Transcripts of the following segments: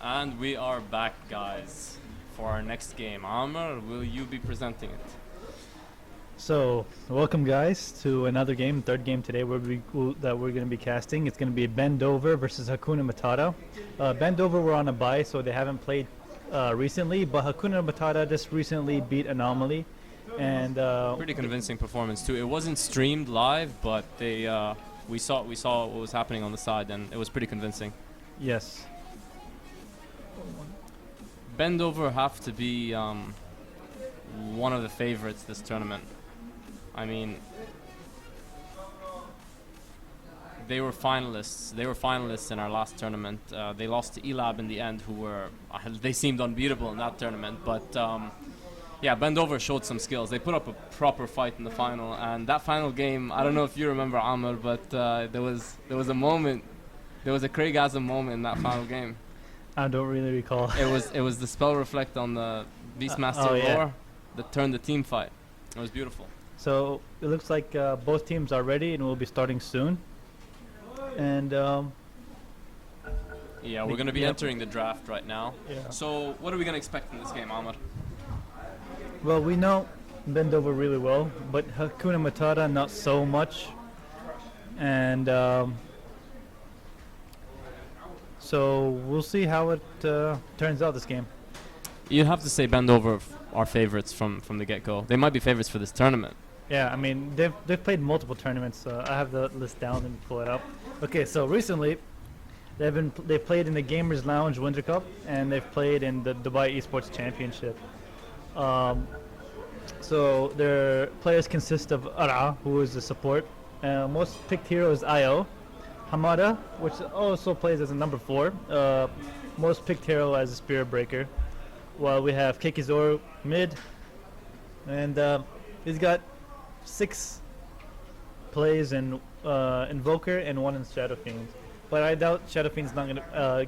And we are back, guys, for our next game. Amr, will you be presenting it? So, welcome guys to another game, third game today that we're going to be casting. It's going to be Bendover versus Hakuna Matata. Bendover were on a bye, so they haven't played recently, but Hakuna Matata just recently beat Anomaly. And Pretty convincing performance too. It wasn't streamed live, but we saw what was happening on the side, and it was pretty convincing. yes. Bendover have to be one of the favorites this tournament. I mean, they were finalists. They were finalists in our last tournament. They lost to Elab in the end, who were they seemed unbeatable in that tournament. But yeah, Bendover showed some skills. They put up a proper fight in the final, and that final game, I don't know if you remember, Amr, but there was a moment, there was a Craigasm moment in that final game. I don't really recall. It was the spell reflect on the Beastmaster yeah. Roar that turned the team fight. It was beautiful. So, it looks like both teams are ready and we'll be starting soon. And Yeah, we're going to be Yep. entering the draft right now. Yeah. So what are we going to expect in this game, Amr? well, we know Bendover really well, but Hakuna Matata not so much. And so we'll see how it turns out this game. You have to say Bendover are favorites from the get-go. They might be favorites for this tournament. Yeah, I mean they've played multiple tournaments. I have the list down and pull it up. Okay, so recently they've played in the Gamers Lounge Winter Cup and they've played in the Dubai Esports Championship. So their players consist of Ara, who is the support. Most picked hero is Io. Hamada, which also plays as a number 4. Most picked hero as a Spirit Breaker. While we have Kikizor mid, and he's got 6 plays in Invoker and 1 in Shadow Fiend. But I doubt Shadow Fiend's not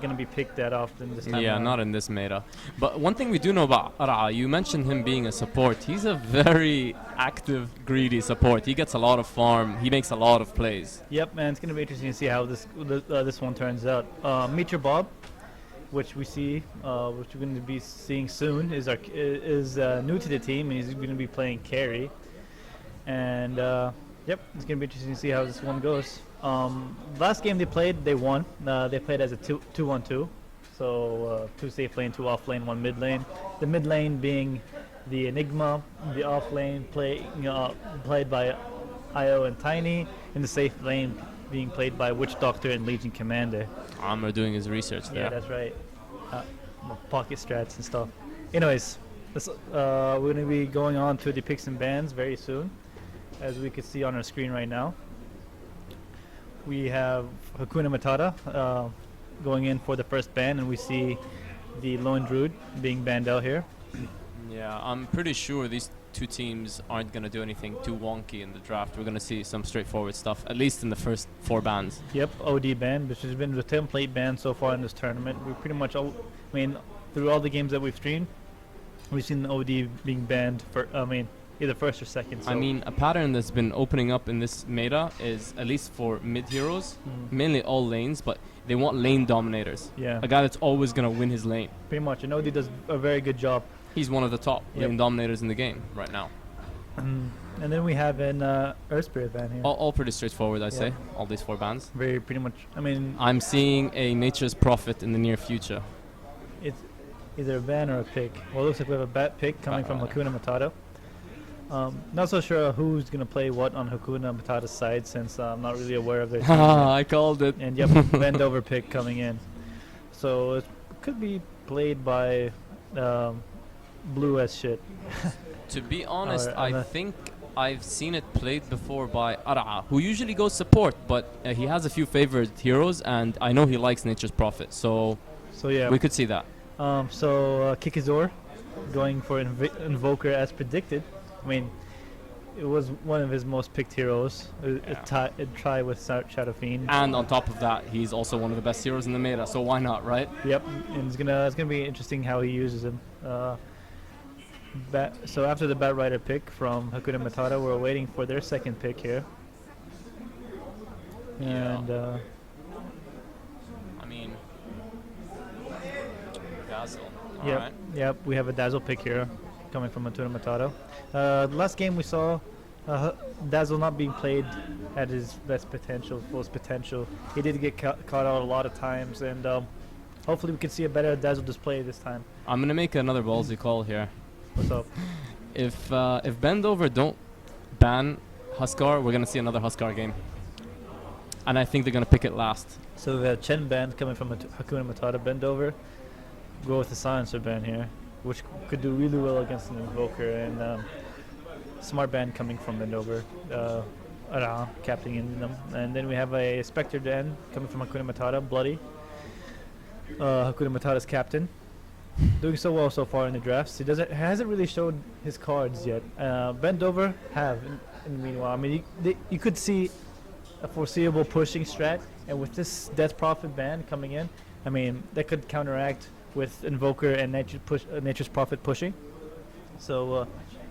gonna be picked that often this time. Yeah, around. not in this meta. But one thing we do know about Ara, you mentioned him being a support. He's a very active, greedy support. He gets a lot of farm. He makes a lot of plays. Yep, man, it's gonna be interesting to see how this one turns out. Meet Your Bob, which we see, which we're going to be seeing soon, is new to the team, and he's going to be playing carry. And yep, it's going to be interesting to see how this one goes. Last game they played, they won. They played as a 2-1-2, so 2 safe lane, 2 off lane, 1 mid lane. The mid lane being the Enigma, the off lane played by Io and Tiny, and the safe lane being played by Witch Doctor and Legion Commander. Amr doing his research there. Yeah, that's right. Pocket strats and stuff. Anyways, we're going to be going on to the picks and bans very soon, as we can see on our screen right now. We have Hakuna Matata going in for the first ban, and we see the Lone Druid being banned out here. Yeah, I'm pretty sure these two teams aren't going to do anything too wonky in the draft. We're going to see some straightforward stuff, at least in the first 4 bans. Yep, OD ban, which has been the template ban so far in this tournament. We pretty much, through all the games that we've streamed, we've seen the OD being banned for, either first or second. So I mean, a pattern that's been opening up in this meta is, at least for mid heroes, mainly all lanes, but they want lane dominators. yeah, A guy that's always going to win his lane. pretty much. And OD does a very good job. He's one of the top lane dominators in the game right now. And then we have an Earth Spirit ban here. All pretty straightforward, I'd say, all these 4 bans. Very pretty much. I mean, I'm seeing a Nature's Prophet in the near future. it's either a ban or a pick. Well, it looks like we have a bat pick coming from Hakuna Matata. Not so sure who's gonna play what on Hakuna Matata's side, since I'm not really aware of their team. I called it. And yep, Bendover pick coming in. So it could be played by blue as shit. To be honest, I unless- think I've seen it played before by Ara'a, who usually goes support, but he has a few favorite heroes, and I know he likes Nature's Prophet, so yeah, we could see that. Kikizor going for Invoker as predicted. I mean, it was one of his most picked heroes. It try with Shadow Fiend. And on top of that, he's also one of the best heroes in the meta, so why not, right? Yep, and it's gonna be interesting how he uses him. So after the Bat Rider pick from Hakuna Matata, we're waiting for their second pick here. Yeah. And I mean, Dazzle. yep, Alright. yep, we have a Dazzle pick here coming from Hakuna Matata. The last game we saw Dazzle not being played at his best potential, fullest potential. He did get caught out a lot of times, and hopefully we can see a better Dazzle display this time. I'm gonna make another ballsy call here. What's up? If Bendover don't ban Huskar, we're gonna see another Huskar game. And I think they're gonna pick it last. So we have Chen ban coming from Hakuna Matata. Bendover go with the Silencer ban here, which could do really well against an Invoker, and Smart ban coming from Bendover, captaining them. And then we have a Spectre ban coming from Hakuna Matata, Bloody. Hakuna Matata's captain. Doing so well so far in the drafts. He hasn't really showed his cards yet. Bendover have. In the meanwhile, I mean, you could see a foreseeable pushing strat, and with this Death Prophet ban coming in, I mean, that could counteract with Invoker and Nature's Prophet pushing. So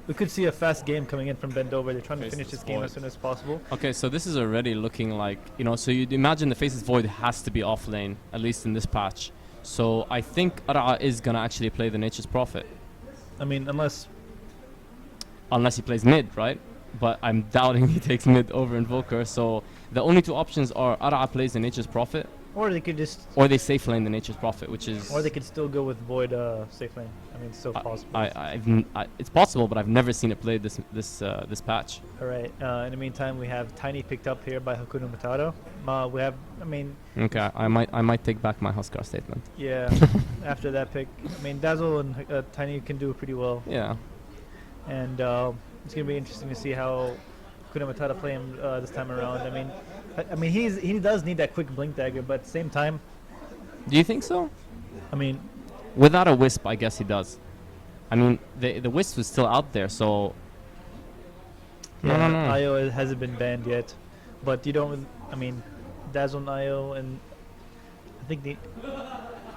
we could see a fast game coming in from Bendover. They're trying to finish this game as soon as possible. Okay, so this is already looking like, so you'd imagine the Faceless Void has to be off lane, at least in this patch. So I think Ara is going to actually play the Nature's Prophet. I mean, unless he plays mid, right? But I'm doubting he takes mid over Invoker. So the only two options are Ara plays the Nature's Prophet, or they could just, or they safe lane the Nature's Prophet, which is... or they could still go with Void safe lane. I mean, it's still possible. It's possible, but I've never seen it played this patch. All right. In the meantime, we have Tiny picked up here by Hakuna Matata. We have, I mean... Okay, I might take back my Huskar statement. Yeah, after that pick. I mean, Dazzle and Tiny can do pretty well. Yeah. And it's going to be interesting to see how Hakuna Matata play him this time around. I mean, he does need that quick blink dagger, but at the same time... Do you think so? I mean... Without a Wisp, I guess he does. I mean, the Wisp was still out there, so... Yeah, No. IO hasn't been banned yet. But you don't... I mean, Dazzle and IO, and I think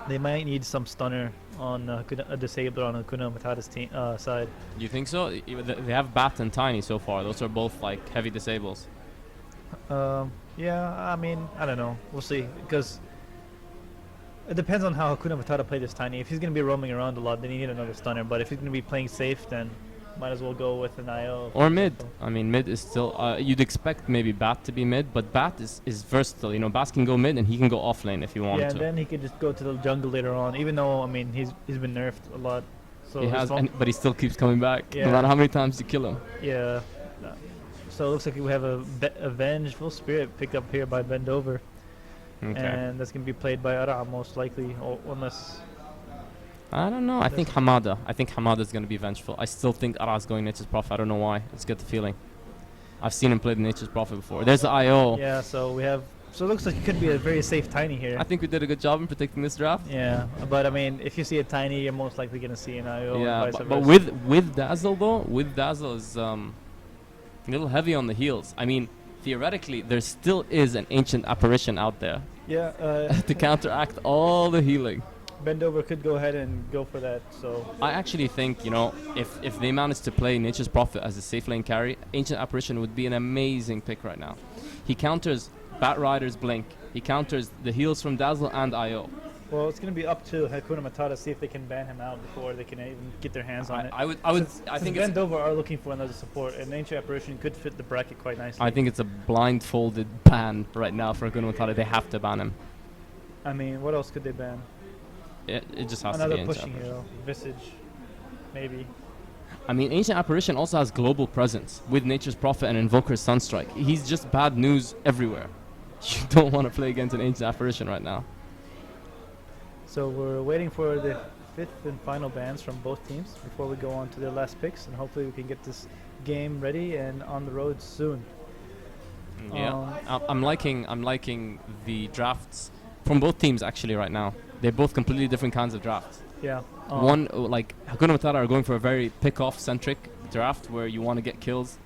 they might need some stunner on a disabler on Hakuna Matata's team side. You think so? They have Bat and Tiny so far. Those are both like heavy disables. Yeah, I mean, I don't know. We'll see. Because it depends on how Hakuna Matata play this Tiny. If he's going to be roaming around a lot, then you need another stunner. But if he's going to be playing safe, then might as well go with an IO. Or mid. I mean, mid is still... you'd expect maybe Bat to be mid, but Bat is versatile. Bat can go mid and he can go off lane if you want to. Yeah, and then he could just go to the jungle later on. Even though, I mean, he's been nerfed a lot. So he has, but he still keeps coming back. Yeah. No matter how many times you kill him. Yeah. So it looks like we have a Vengeful Spirit picked up here by Bendover. Okay. And that's going to be played by Ara most likely, unless... I don't know. I think Hamada. Is going to be vengeful. I still think Ara's going Nature's Prophet. I don't know why. It's get the feeling. I've seen him play the Nature's Prophet before. There's the IO. Yeah, so we have... So it looks like it could be a very safe Tiny here. I think we did a good job in predicting this draft. Yeah, but I mean, if you see a Tiny, you're most likely going to see an IO. Yeah, and vice but versa. with Dazzle though, is a little heavy on the heels. I mean, theoretically, there still is an Ancient Apparition out there. Yeah. To counteract all the healing. Bendover could go ahead and go for that. So I actually think, if they manage to play Nature's Prophet as a safe lane carry, Ancient Apparition would be an amazing pick right now. He counters Bat Rider's Blink. He counters the heals from Dazzle and IO. well, it's going to be up to Hakuna Matata to see if they can ban him out before they can even get their hands on it. I think Bendover are looking for another support, and Ancient Apparition could fit the bracket quite nicely. I think it's a blindfolded ban right now for Hakuna Matata. They have to ban him. I mean, what else could they ban? It just has Another to be pushing Ancient hero, Visage, maybe. I mean, Ancient Apparition also has global presence with Nature's Prophet and Invoker's Sunstrike. He's just bad news everywhere. You don't want to play against an Ancient Apparition right now. So we're waiting for the fifth and final bans from both teams before we go on to their last picks, and hopefully we can get this game ready and on the road soon. Yeah, I'm liking the drafts from both teams actually right now. They're both completely different kinds of drafts. Yeah. One, like Hakuna Matata are going for a very pick-off centric draft where you want to get kills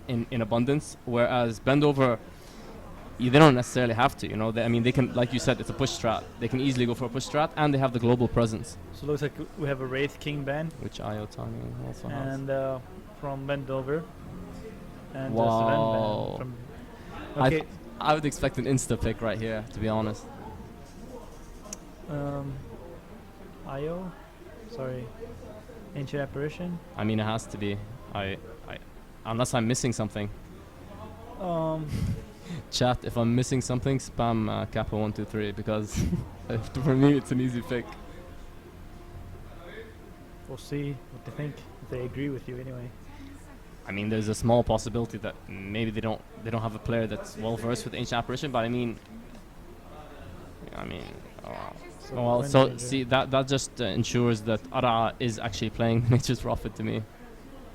in abundance, whereas Bendover, they don't necessarily have to. They can, like you said, it's a push strat. They can easily go for a push strat, and they have the global presence. So it looks like we have a Wraith King ban. Which IO Tiny also has. And from Bendover. And wow. Sven ban from... Okay. I would expect an insta pick right here, to be honest. Io? Sorry. Ancient Apparition? I mean, it has to be. I unless I'm missing something. Chat, if I'm missing something, spam Kappa123 because for me it's an easy pick. We'll see what they think, if they agree with you anyway. I mean, there's a small possibility that maybe they don't have a player that's well versed with Ancient Apparition, but I mean, so see that just ensures that Ara is actually playing Nature's Prophet to me.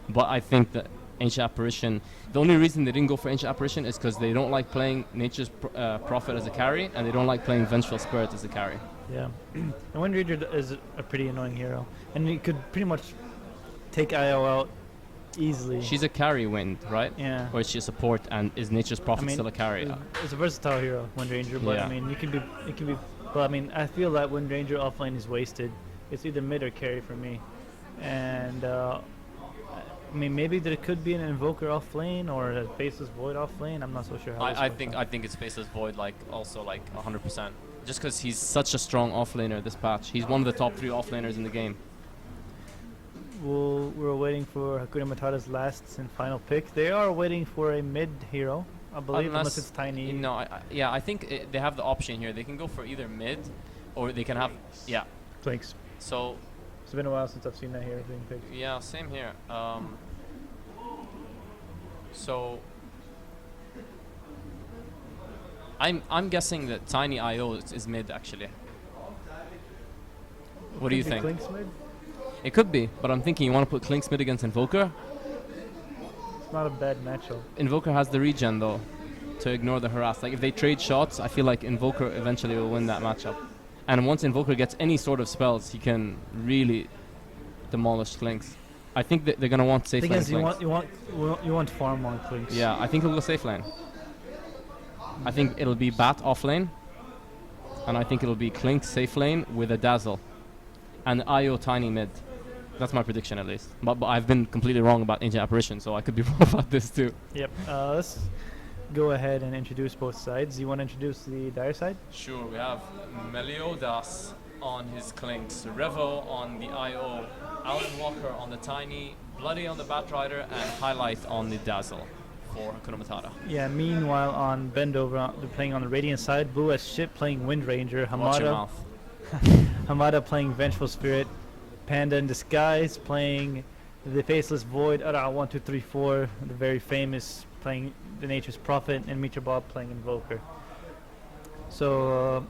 But I think that Ancient Apparition, the only reason they didn't go for Ancient Apparition is because they don't like playing Nature's Prophet as a carry, and they don't like playing Vengeful Spirit as a carry. Yeah. And Wind Ranger is a pretty annoying hero. And you could pretty much take IO out easily. She's a carry Wind, right? Yeah. Or is she a support, and is Nature's Prophet still a carry? It's a versatile hero, Wind Ranger, but Yeah. I mean, it can be. But I mean, I feel that Wind Ranger offlane is wasted. It's either mid or carry for me, and I mean, maybe there could be an Invoker offlane or a Faceless Void offlane. I'm not so sure how. I think it's Faceless Void, like also like 100%. Just because he's such a strong offlaner this patch. He's one of the top 3 offlaners in the game. We're waiting for Hakuna Matata's last and final pick. They are waiting for a mid hero, I believe, unless it's Tiny. No, I think they have the option here. They can go for either mid, or they can have Thanks. So It's been a while since I've seen that hero being picked. yeah, same here. So I'm guessing that Tiny IO is mid actually. What do you think? Klink's mid? It could be, but I'm thinking you want to put Klink's mid against Invoker. It's not a bad matchup. Invoker has the regen though, to ignore the harass. Like if they trade shots, I feel like Invoker eventually will win that matchup. And once Invoker gets any sort of spells, he can really demolish Klinks. I think that they're gonna want safe lane Klinks. You want farm on Klinks. Yeah, I think he'll go safe lane. I think it'll be Bat off lane, and I think it'll be Klink safe lane with a Dazzle, and IO Tiny mid. That's my prediction at least. But I've been completely wrong about Ancient Apparition, so I could be wrong about this too. Yep. Let's go ahead and introduce both sides. You want to introduce the Dire side? Sure, we have Meliodas on his Klinks, Revo on the IO, Alan Walker on the Tiny, Bloody on the Batrider, and Highlight on the Dazzle for Hakuna Matata. Yeah. Meanwhile, on Bendover, they're playing on the Radiant side. Blue as shit playing Wind Ranger. Watch your Hamada. mouth. Hamada playing Vengeful Spirit. Panda in Disguise playing the Faceless Void. Ara 1, 2, 3, 4, the very famous, playing the Nature's Prophet, and Meteor Bob playing Invoker. So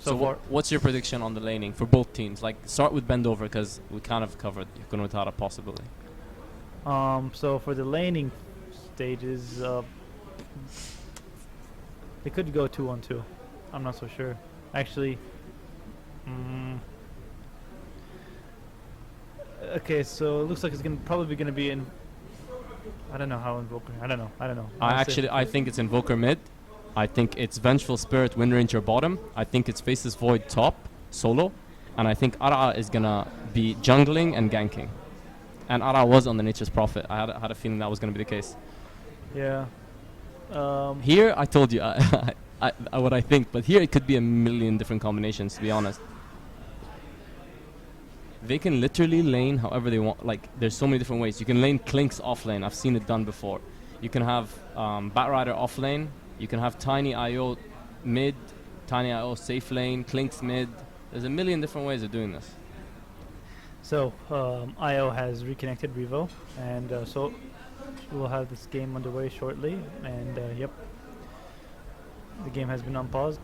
far, what's your prediction on the laning for both teams? Like, start with Bendover because we kind of covered Hakuna Matata possibly. so for the laning stages, they could go 2-on-2. I'm not so sure. Actually, okay, so it looks like it's probably gonna be in. I don't know how Invoker. I don't know. I think it's Invoker mid. I think it's Vengeful Spirit Wind Ranger bottom. I think it's Faceless Void top solo, and I think Ara is gonna be jungling and ganking. And Ara was on the Nature's Prophet. I had a feeling that was gonna be the case. Yeah. Here, I told you what I think, but here it could be a million different combinations. To be honest. They can literally lane however they want. Like, there's so many different ways. You can lane Klinks off lane. I've seen it done before. You can have Batrider off lane. You can have Tiny IO mid, Tiny IO safe lane, Klinks mid. There's a million different ways of doing this. So IO has reconnected Revo, and so we'll have this game underway shortly. And yep, the game has been on pause,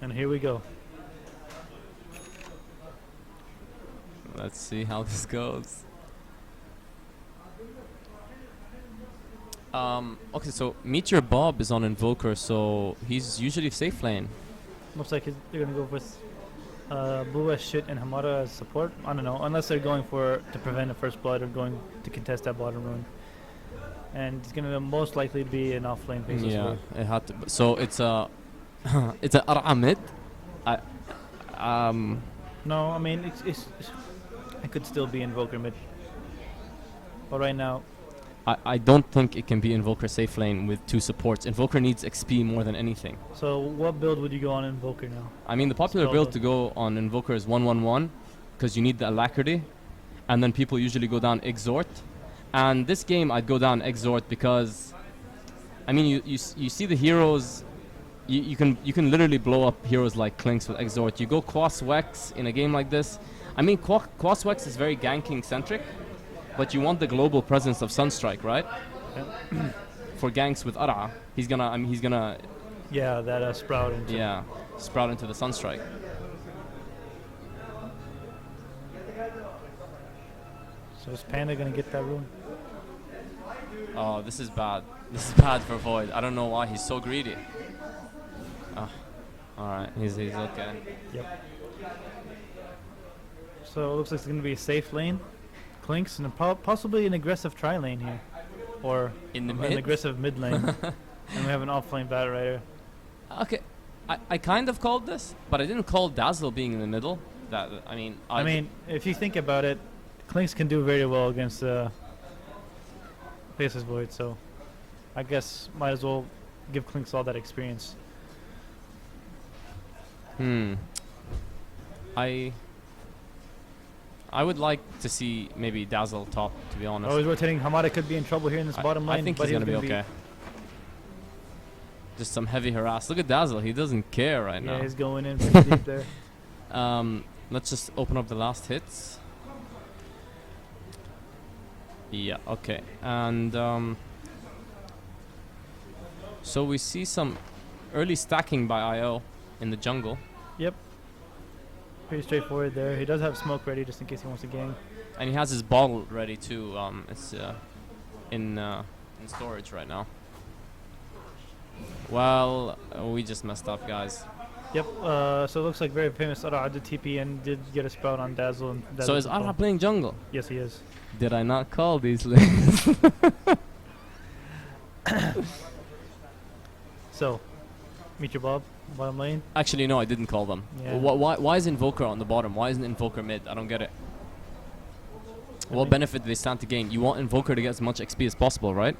and here we go. Let's see how this goes. Okay, so Meteor Bob is on Invoker, so he's usually safe lane. Looks like they're gonna go with Blue as shit and Hamada as support. I don't know, unless they're going to prevent a first blood or going to contest that bottom rune. And it's gonna most likely be an offlane basis. Yeah, it had to. So it's a it's a Ara mid. No, I mean it could still be Invoker mid. But right now, I don't think it can be Invoker safe lane with 2 supports. Invoker needs XP more than anything. So what build would you go on Invoker now? I mean, the popular Spell build build. to go on Invoker is 1-1-1 because you need the alacrity, and then people usually go down Exhort. And this game, I'd go down Exhort because, I mean, you see the heroes. You can literally blow up heroes like Clinks with Exhort. You go Quas Wex in a game like this. I mean, Quas Wex is very ganking centric, but you want the global presence of Sunstrike, right? Yeah. For ganks with Ara, he's gonna Yeah, that sprout into. sprout into the Sunstrike. So is Panda gonna get that rune? Oh, this is bad. This is bad for Void. I don't know why he's so greedy. Alright, he's okay. Yep. So it looks like it's gonna be a safe lane, Clinks, and possibly an aggressive tri lane here, or In the an mid? aggressive mid lane, and we have an offlane battle rider. Okay, I kind of called this, but I didn't call Dazzle being in the middle. I mean, If you think about it, Clinks can do very well against Faceless Void, so I guess might as well give Clinks all that experience. I would like to see maybe Dazzle top, to be honest. Oh, he's rotating. Hamada could be in trouble here in this bottom lane. I think but he's gonna be gonna okay. Just some heavy harass. Look at Dazzle. He doesn't care right Yeah, now. he's going in pretty deep there. Let's just open up the last hits. Yeah, okay. And so we see some early stacking by IO in the jungle. Yep. Pretty straightforward there. He does have smoke ready just in case he wants to gang. And he has his bottle ready too. It's in storage right now. Well, we just messed up, guys. Yep. So it looks like very famous Ara did TP and did get a sprout on Dazzle. And So is Ara playing jungle? Yes, he is. Did I not call these lanes? So, meet your Bob, bottom lane. Actually, no, I didn't call them. Yeah. Why is Invoker on the bottom? Why isn't Invoker mid? I don't get it. What mean- benefit do they stand to gain? You want Invoker to get as much XP as possible, right?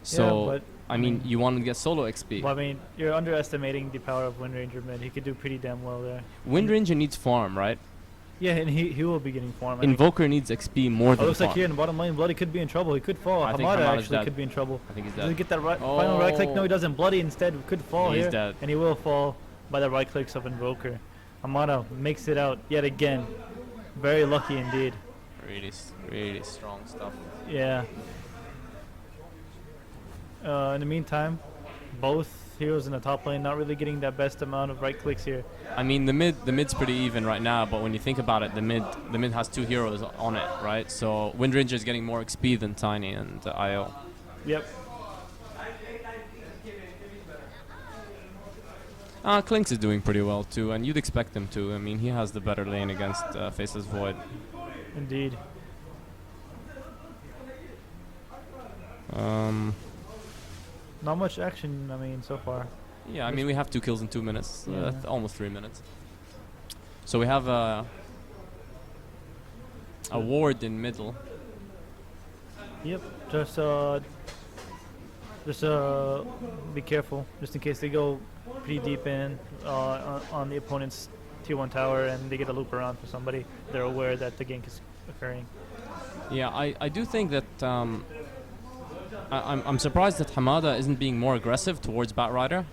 So, but I mean, you want to get solo XP. well, I mean, you're underestimating the power of Wind Ranger mid. He could do pretty damn well there. Wind Ranger needs farm, right? Yeah, and he will be getting farm. I think. Invoker needs XP more Oh, than looks farm. like here in the bottom lane, Bloody could be in trouble. He could fall. I think Hamada Hamada's actually dead. could be in trouble. I think he's Does he dead. get that final right click? No, he doesn't. Bloody instead could fall He's here. dead. And he will fall by the right clicks of Invoker. Hamada makes it out yet again. Very lucky indeed. Really strong stuff. Yeah. In the meantime, both heroes in the top lane not really getting that best amount of right clicks here. I mean, the mid's pretty even right now, but when you think about it, the mid has 2 heroes on it, right? So Wind Ranger is getting more XP than Tiny and IO. Yep. Clinks is doing pretty well too, and you'd expect him to. I mean, he has the better lane against Faceless Void. Indeed. Not much action, I mean, so far. Yeah, I mean, we have 2 kills in 2 minutes. Yeah. That's almost 3 minutes. So we have a ward in middle. Yep. Just be careful, just in case they go pretty deep in on the opponent's tier 1 tower and they get a loop around for somebody. They're aware that the gank is occurring. Yeah, I do think that I'm surprised that Hamada isn't being more aggressive towards Batrider.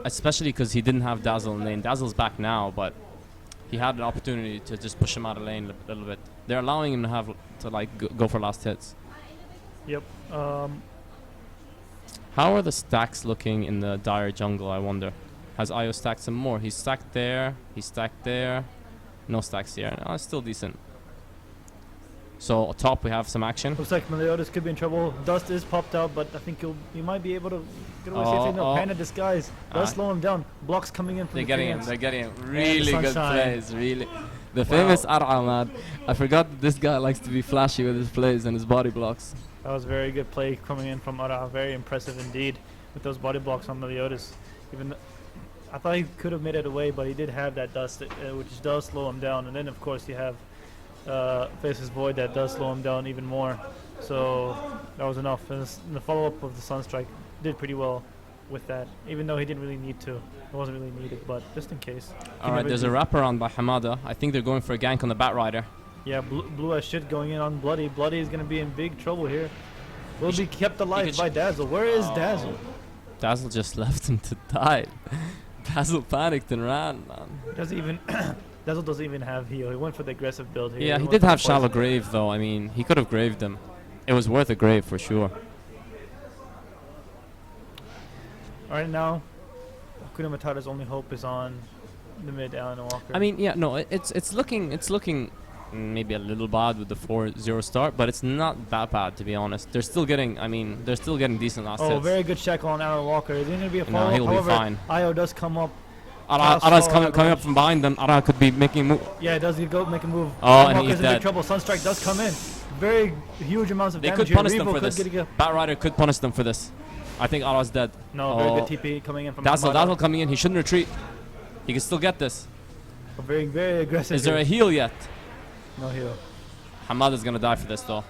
Especially because he didn't have Dazzle in lane. Dazzle's back now, but he had an opportunity to just push him out of lane a little bit. They're allowing him to like go for last hits. Yep. How are the stacks looking in the dire jungle, I wonder? Has Io stacked some more? He's stacked there, he's stacked there. No stacks here. No, it's still decent. So top we have some action. Looks like Meliodas could be in trouble. Dust is popped out, but I think he might be able to get away safely. No, Panda disguise does slow him down. Blocks coming in from They're the getting him, fans. they're getting him. Really good Sunshine. plays, really. The famous Ar'a, man. I forgot that this guy likes to be flashy with his plays and his body blocks. That was a very good play coming in from Ara. Very impressive indeed with those body blocks on Meliodas. Even I thought he could have made it away, but he did have that dust, which does slow him down. And then, of course, you have faces Void that does slow him down even more. So that was enough. And the follow-up of the Sunstrike did pretty well with that, even though he didn't really need to. It wasn't really needed, but just in case. All right, there's a wraparound by Hamada. I think they're going for a gank on the Bat Rider. Yeah, blue as shit going in on Bloody. Bloody is going to be in big trouble here. Will be kept alive by Dazzle. Where is Dazzle? Dazzle just left him to die. Dazzle panicked and ran, man. Doesn't even Dazzle doesn't even have heal. He went for the aggressive build here. Yeah, he did have shallow grave though. I mean, he could have graved him. It was worth a grave for sure. Right now, Hakuna Matata's only hope is on the mid Alan Walker. I mean, yeah, no, it's looking maybe a little bad with the 4-0 start, but it's not that bad to be honest. They're still getting decent last hits. Oh, very good check on Alan Walker. Is going to be a follow-up? No, he'll However, be fine. Io does come up. Ara's coming up from behind them. Ara could be making a move. Yeah, it does go make a move. Oh, and and he's Walker's in dead. big trouble. Sunstrike does come in. Very huge amounts of They damage could punish here. them for Revo this. Bat Rider could punish them for this. I think Ara's dead. No, very good TP coming in from Dazzle coming in. He shouldn't retreat. He can still get this. Very, very aggressive. Is there a heal yet? No heal. Hamada's gonna die for this though.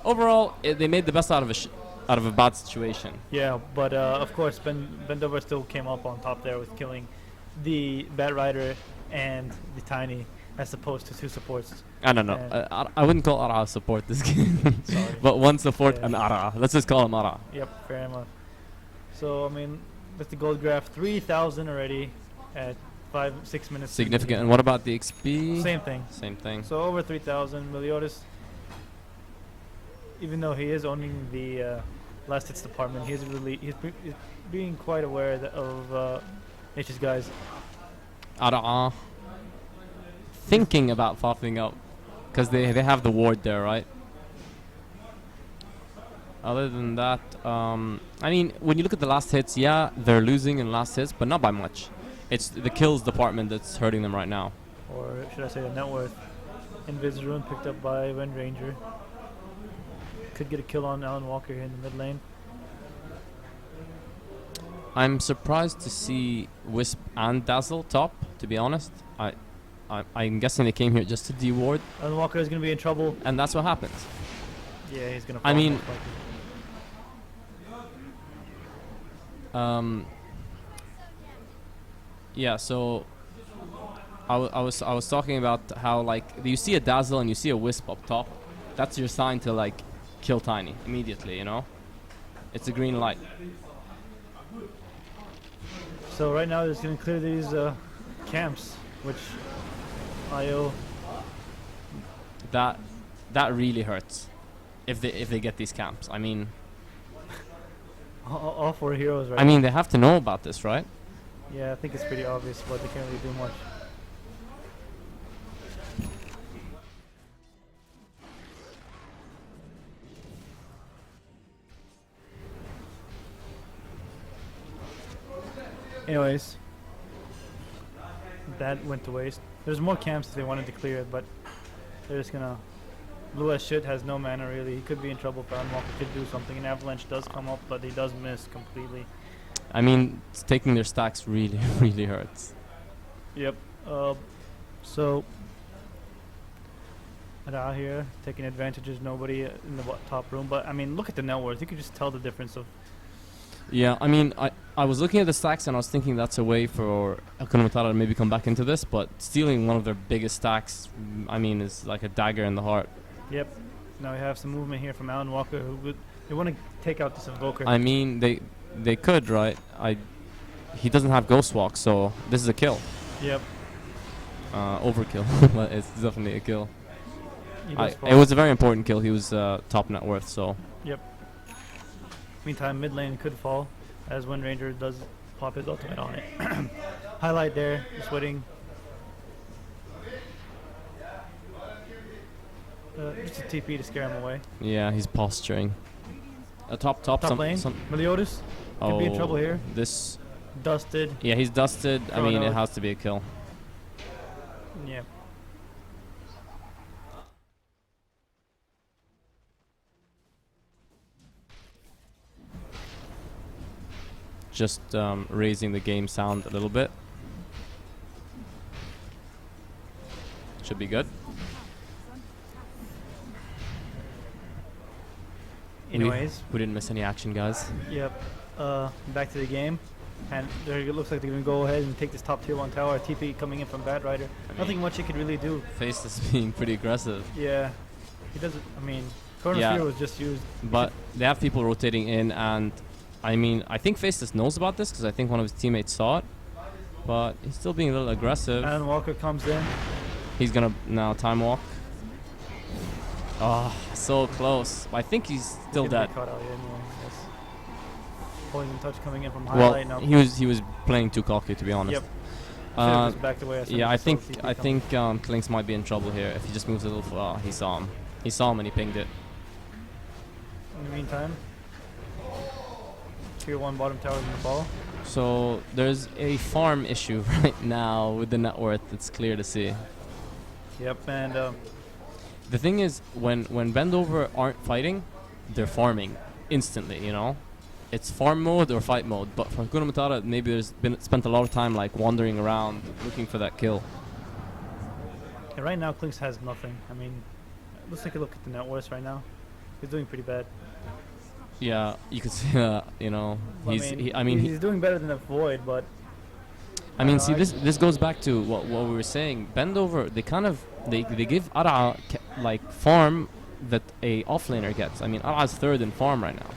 Overall, they made the best out of a bad situation. Yeah, but of course, Bendover still came up on top there with killing the Bat Rider and the Tiny, as opposed to two supports. I don't know. I wouldn't call Ara a support this game. But one support and Ara. Let's just call him Ara. Yep, fair enough. So, I mean, that's the gold graph. 3,000 already at 5-6 minutes. Significant. And what about the XP? Same thing. Same thing. So over 3,000. Meliodas, even though he is owning the last hits department, he's being quite aware of H's guys. Ara thinking about popping up because they have the ward there, right? Other than that, I mean, when you look at the last hits, yeah, they're losing in last hits, but not by much. It's the kills department that's hurting them right now. Or should I say the net worth. Invis Rune picked up by Wind Ranger. Could get a kill on Alan Walker here in the mid lane. I'm surprised to see Wisp and Dazzle top, to be honest. I'm guessing they came here just to deward. Alan Walker is going to be in trouble. And that's what happens. Yeah, he's going to I mean, yeah, so I was talking about how, like, you see a Dazzle and you see a Wisp up top. That's your sign to, like, kill Tiny immediately, you know? It's a green light. So right now, it's going to clear these camps, which IO. That really hurts if they get these camps. I mean, all four heroes right I mean, they have to know about this, right? Yeah, I think it's pretty obvious, but they can't really do much. Anyways, that went to waste. There's more camps if they wanted to clear it, but they're just gonna. Blue as shit has no mana really. He could be in trouble if Alan Walker could do something. An avalanche does come up, but he does miss completely. I mean, taking their stacks really, really hurts. Yep. So Ra here taking advantages. Nobody in the top room, but I mean, look at the net worth. You could just tell the difference of. Yeah, I mean, I was looking at the stacks and I was thinking that's a way for Hakuna Matata to maybe come back into this, but stealing one of their biggest stacks, I mean, is like a dagger in the heart. Yep. Now we have some movement here from Alan Walker, who they want to take out this invoker. I mean, they could, right? He doesn't have Ghost Walk, so this is a kill. Yep. Overkill, but it's definitely a kill. It was a very important kill. He was top net worth, so. Yep. Meantime, mid lane could fall as Wind Ranger does pop his ultimate on it. Highlight there, just waiting. Just a TP to scare him away. Yeah, he's posturing. Top lane. Meliodas could be in trouble here. This dusted. Yeah, he's dusted. I mean, it has to be a kill. Yeah. Just raising the game sound a little bit. Should be good. Anyways, we didn't miss any action, guys. yep. Back to the game. And it looks like they're going to go ahead and take this top tier 1 tower. TP coming in from Bad Rider. Nothing much he could really do. Face is being pretty aggressive. Yeah. He doesn't, I mean, Chronosphere Yeah. was just used. But they have people rotating in, and I mean, I think Faceless knows about this because I think one of his teammates saw it. But he's still being a little aggressive. And Walker comes in. He's gonna now time walk. Oh, so close. I think he's still He's gonna dead. be caught out here anyway, yes. Poison touch coming in from Well, highlight now. he was playing too cocky, to be honest. Yep. Uh, Just backed away as soon yeah, as I he saw think the TP I coming. think Klinks might be in trouble here if he just moves a little. He saw him. He saw him and he pinged it. In the meantime, tier 1 bottom tower is going to fall. So there's a farm issue right now with the net worth. It's clear to see. Yep, and The thing is, when Bendover aren't fighting, they're farming instantly. You know, it's farm mode or fight mode. But for Hakuna Matata, maybe there's been spent a lot of time like wandering around looking for that kill. yeah, right now Klinks has nothing. I mean, let's take a look at the net worth right now. He's doing pretty bad. Yeah, you could see. You know, he's doing better than the Void, but see, this goes back to what we were saying. Bendover, they give Ara like farm that a offlaner gets. I mean, Ara's third in farm right now,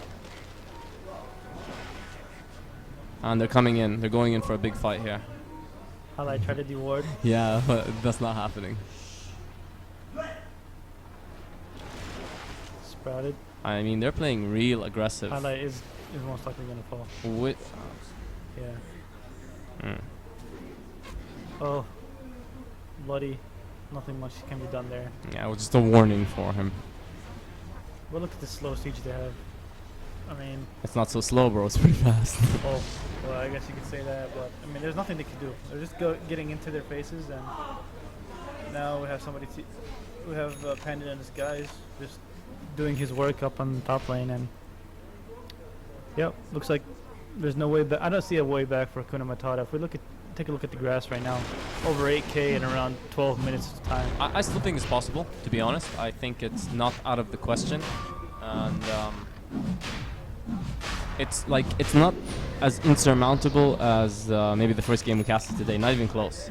and they're coming in. They're going in for a big fight here. Highlight try to deward. Yeah, but that's not happening. Sprouted. I mean, they're playing real aggressive. Highlight is most likely going to fall. With Yeah. Oh, bloody. Nothing much can be done there. Yeah, it was just a warning for him. But look at the slow siege they have. I mean, It's not so slow, bro. It's pretty fast. oh, well, I guess you could say that, but I mean, there's nothing they can do. They're just getting into their faces, and now we have somebody. We have Pandit and his guys just doing his work up on the top lane, and yep, looks like there's no way back. I don't see a way back for Hakuna Matata. If we take a look at the grass right now, over 8k in around 12 minutes of time. I still think it's possible, to be honest. I think it's not out of the question, and it's not as insurmountable as maybe the first game we casted today. Not even close.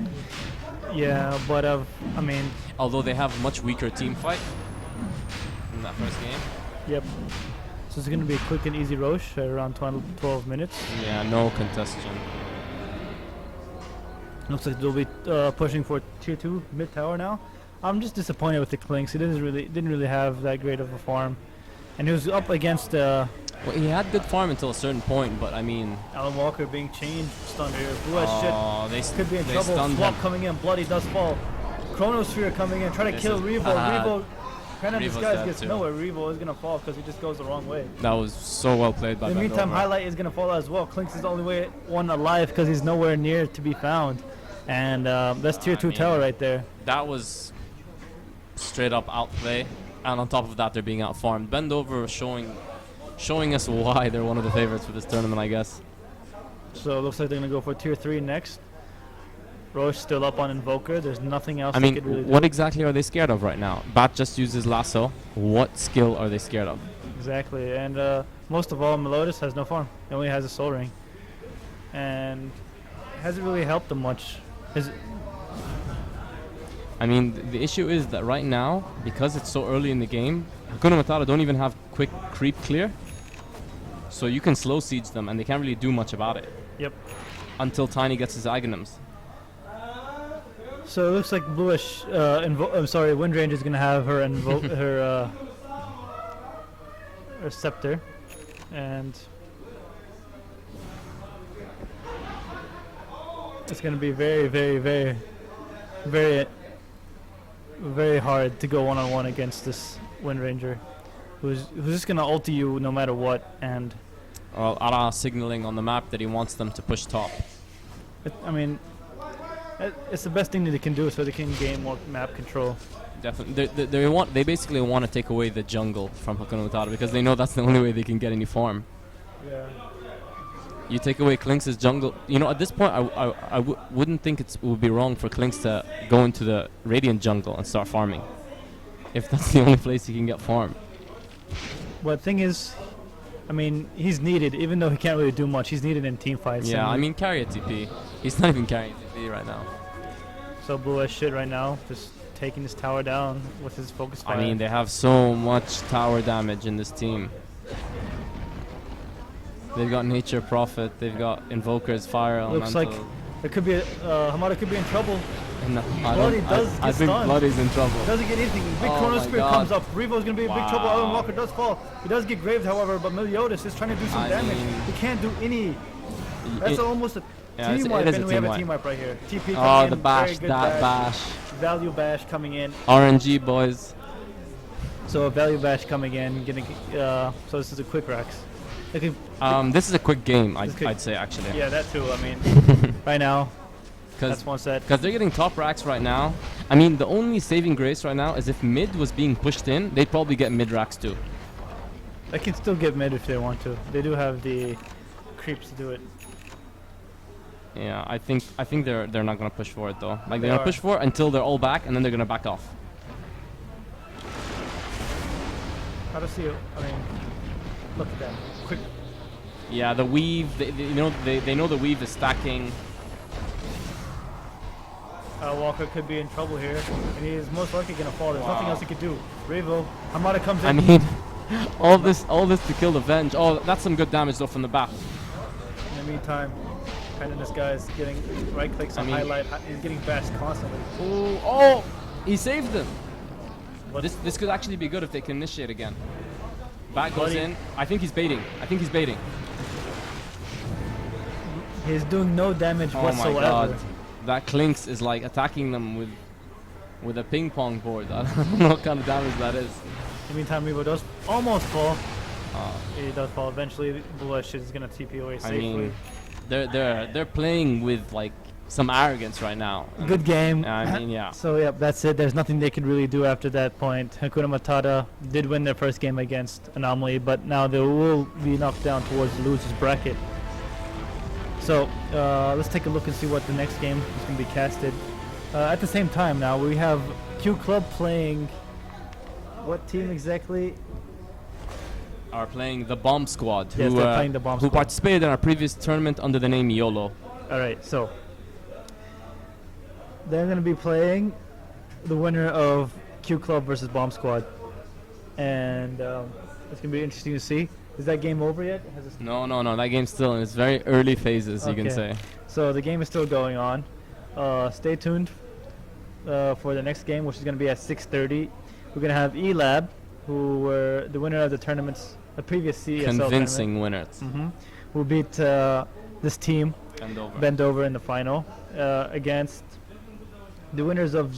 Yeah, but I mean, Although they have much weaker team fight in that first game. yep. So it's going to be a quick and easy Roche at around 12 minutes. Yeah, no contestation. Looks like they'll be pushing for tier 2 mid tower now. I'm just disappointed with the Klinks. He didn't really have that great of a farm, and he was up against Well, he had good farm until a certain point, but I mean, Alan Walker being chained, stunned here. Blue as shit. they Could be in they trouble. stunned Swap him. coming in. Bloody does fall. Chronosphere coming in. Try to This kill is Revo. bad. Revo. Kind of Revo's disguise dead gets too. nowhere. Revo is gonna fall because he just goes the wrong way. That was so well played by In the meantime, Bendover. Highlight is gonna fall as well. Klinks is the only one alive because he's nowhere near to be found, and that's tier 2 mean, tower right there. That was straight up outplay, and on top of that, they're being outfarmed. Bendover showing us why they're one of the favorites for this tournament, I guess. So it looks like they're gonna go for tier 3 next. Roche still up on Invoker. There's nothing else I they mean, could really what do. exactly are they scared of right now? Bat just uses lasso. What skill are they scared of? Exactly, and most of all, Melodis has no farm. He only has a Soul Ring, and it hasn't really helped them much. I mean, the issue is that right now, because it's so early in the game, Hakuna Matata don't even have quick creep clear. So you can slow siege them, and they can't really do much about it. Yep. Until Tiny gets his Aghanims. So it looks like Bluish, I'm sorry, Wind Ranger is gonna have her her scepter, and it's gonna be very, very, very, very, very hard to go one-on-one against this Wind Ranger, who's just gonna ulti you no matter what. And Well, Ara signaling on the map that he wants them to push top. I mean, it's the best thing that they can do so they can gain more map control. Definitely, they basically want to take away the jungle from Hakuna Matata because they know that's the only way they can get any farm. Yeah. You take away Klinks' jungle. You know, at this point, I wouldn't think it would be wrong for Klinks to go into the Radiant jungle and start farming, if that's the only place he can get farm. But the thing is, I mean, he's needed, even though he can't really do much. He's needed in team fights. Yeah, and I mean, carry a TP. He's not even carrying TP right now. so blue as shit right now, just taking this tower down with his focus fire. I mean, they have so much tower damage in this team. They've got Nature Prophet, they've got Invokers, Fire looks Elemental. like there could be Hamada could be in trouble. No, Bloody does I get think stunned. Bloody's in trouble. Doesn't get anything. Big Oh Chrono my Spirit God. comes up. Revo's gonna be in big trouble. Wow. Alan Walker does fall. He does get graved, however, but Meliodas is trying to do some I damage. mean, He can't do any. That's almost a yeah, team it wipe, is and a we have team a wipe. team wipe right here. TP coming Oh, in. the bash, very good that bash. Value bash coming in. RNG, boys. So a value bash coming in, getting. So this is a quick Rex. Looking, This is a quick game, This is quick. I'd say, actually. yeah, that too. I mean, right now, that's one set. Because they're getting top racks right now. I mean, the only saving grace right now is if mid was being pushed in, they'd probably get mid racks too. They can still get mid if they want to. They do have the creeps to do it. Yeah, I think they're not gonna push for it though. Like They they're gonna are. push for it until they're all back, and then they're gonna back off. How to see it? I mean, look at that. Quick. Yeah, the weave. They know the weave is stacking. Walker could be in trouble here, and he is most likely gonna fall. There's nothing Wow. else he could do. Revo, Hamada comes in. I mean, all this to kill the Venge. Oh, that's some good damage though from the back. In the meantime, kind of this guy is getting right clicks on I mean- highlight. He's getting bashed constantly. Ooh, oh, he saved them. But This could actually be good if they can initiate again. Back goes Bloody- in. I think he's baiting. he's doing no damage Oh whatsoever. my god. That Clinks is like attacking them with a ping pong board. I don't know what kind of damage that is. In the meantime, Revo does almost fall. Uh, He does fall. Eventually, Blush is gonna TP away I safely. mean, they're playing with like some arrogance right now. Good game. I mean, yeah. So yeah, that's it. There's nothing they could really do after that point. Hakuna Matata did win their first game against Anomaly, but now they will be knocked down towards the losers bracket. So let's take a look and see what the next game is going to be casted. At the same time now, we have Q Club playing what team exactly? Are playing the Bomb Squad, Yes, who they're playing the Bomb who Squad. participated in our previous tournament under the name YOLO. All right, so they're going to be playing the winner of Q Club versus Bomb Squad, and it's going to be interesting to see. Is that game over yet? Has it No, that game's still in its very early phases, you can Okay. say. So the game is still going on. Stay tuned for the next game, which is going to be at 6:30. We're going to have E-Lab, who were the winner of the tournaments, the previous CSL Convincing winners. who beat this team, Bendover. Bendover, in the final against the winners of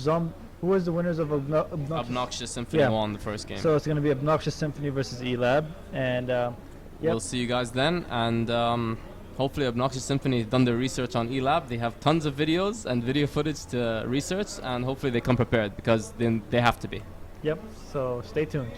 Who was the winners of Obnoxious? Obnoxious Symphony Yeah. won the first game. So it's going to be Obnoxious Symphony versus E-Lab, and yep. We'll see you guys then, and hopefully Obnoxious Symphony has done their research on E-Lab. They have tons of videos and video footage to research, and hopefully they come prepared, because then they have to be. Yep. So stay tuned.